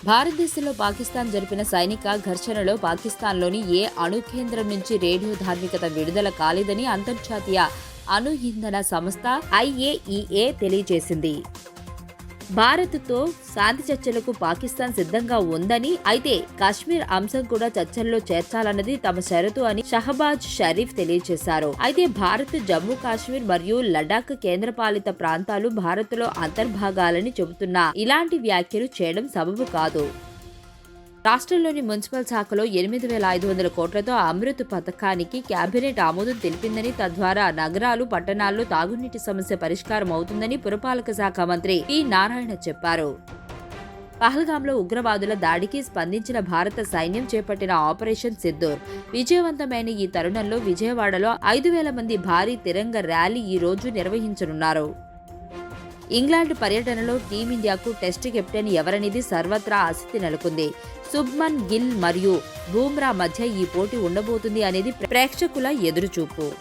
భారతదేశంలో పాకిస్తాన్ జరిపిన సైనిక ఘర్షణలో పాకిస్తాన్లోని ఏ అణు కేంద్రం నుంచి రేడియో ధార్మికత విడుదల కాలేదని అంతర్జాతీయ అణు ఇంధన సంస్థ IAEA తెలియజేసింది. భారత్తో శాంతి చర్చలకు పాకిస్తాన్ సిద్ధంగా ఉందని, అయితే కాశ్మీర్ అంశం కూడా చర్చల్లో చేర్చాలన్నది తమ షరతు అని షహబాజ్ షరీఫ్ తెలియజేశారు. అయితే భారత్ జమ్మూ కాశ్మీర్ మరియు లడాక్ కేంద్రపాలిత ప్రాంతాలు భారత్లో అంతర్భాగాలని చెబుతున్నా ఇలాంటి వ్యాఖ్యలు చేయడం సబబు కాదు. రాష్ట్రంలోని మున్సిపల్ శాఖలో 8,500 కోట్లతో అమృత్ పథకానికి కేబినెట్ ఆమోదం తెలిపిందని, తద్వారా నగరాలు, పట్టణాల్లో తాగునీటి సమస్య పరిష్కారం అవుతుందని పురపాలక శాఖ మంత్రి పి. నారాయణ చెప్పారు. పహల్గాంలో ఉగ్రవాదుల దాడికి స్పందించిన భారత సైన్యం చేపట్టిన ఆపరేషన్ సింధూర్ విజయవంతమైన ఈ తరుణంలో విజయవాడలో 5,000 మంది భారీ తిరంగ ర్యాలీ ఈ రోజు నిర్వహించనున్నారు. ఇంగ్లాండ్ పర్యటనలో టీమిండియాకు టెస్ట్ కెప్టెన్ ఎవరనేది సర్వత్రా ఆసక్తి నెలకొంది. శుభ్మన్ గిల్ మరియు బూమ్రా మధ్య ఈ పోటీ ఉండబోతుంది అనేది ప్రేక్షకుల ఎదురుచూపు.